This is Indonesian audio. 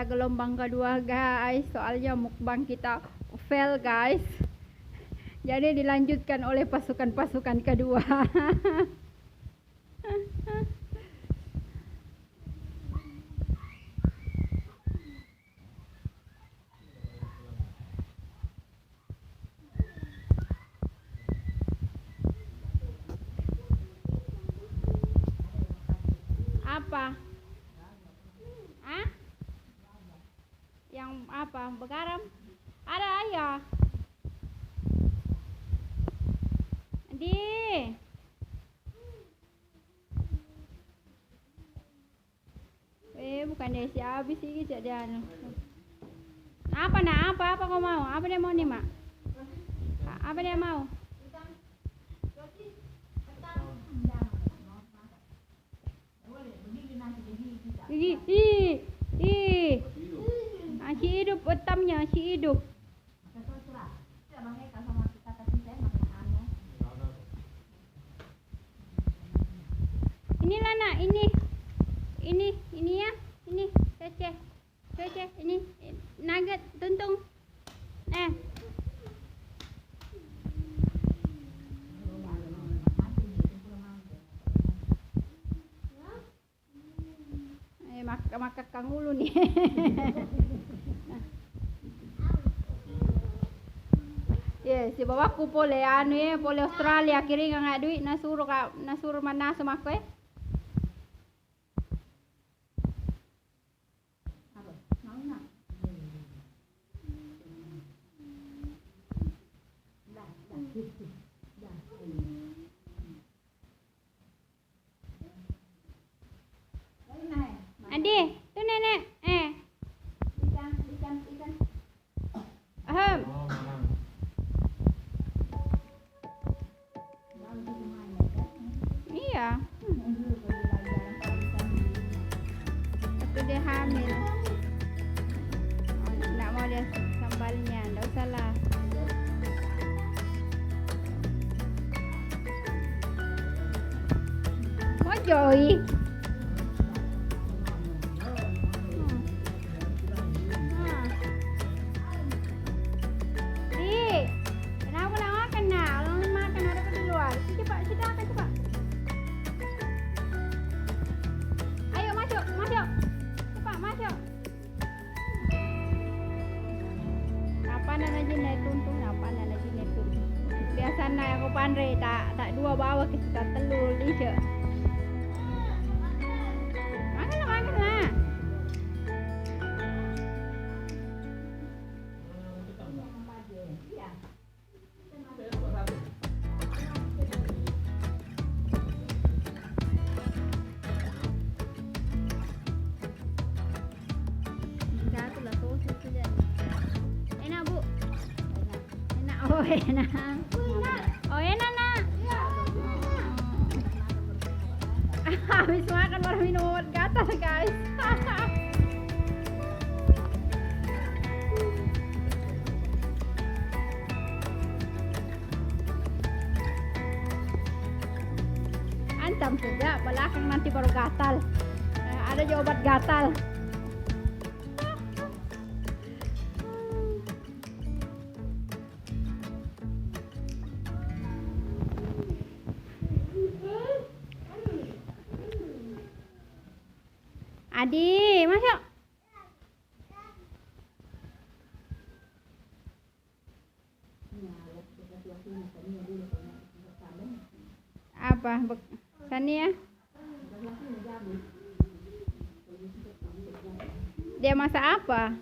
adalah gelombang kedua guys. Soalnya mukbang kita fail guys. Jadi dilanjutkan oleh pasukan-pasukan kedua. Apa? Hah? Yang apa? Begaram? Ada ayah. Di. Bukan dia si habis ini dia. Apa nak? Apa kau mau? Apa dia mau nih, Mak? Apa dia mau? Si hidup utamnya, si hidup. Inilah nak, ini ya, ini cece, ini nugget, tuntung, maka kang ulu nih. Si bapakku pole pole Australia kiri nggak duit nasuruh mana sama aku Adi, tuh nenek, ikan. Iya. Waktu dia hamil. Nggak mau dia sambalnya, nggak usah lah. Mau Joy. Biasanya aku pandai tak dua bawa kita telur lihat. Makanlah. Enak Bu. Enak. Oh enak. Enak nak. Habis makan baru minum obat gatal guys. Antam saja, belakang nanti baru gatal. Ada juga obat gatal. Adi, masuk. Apa? Sania? Dia masak apa?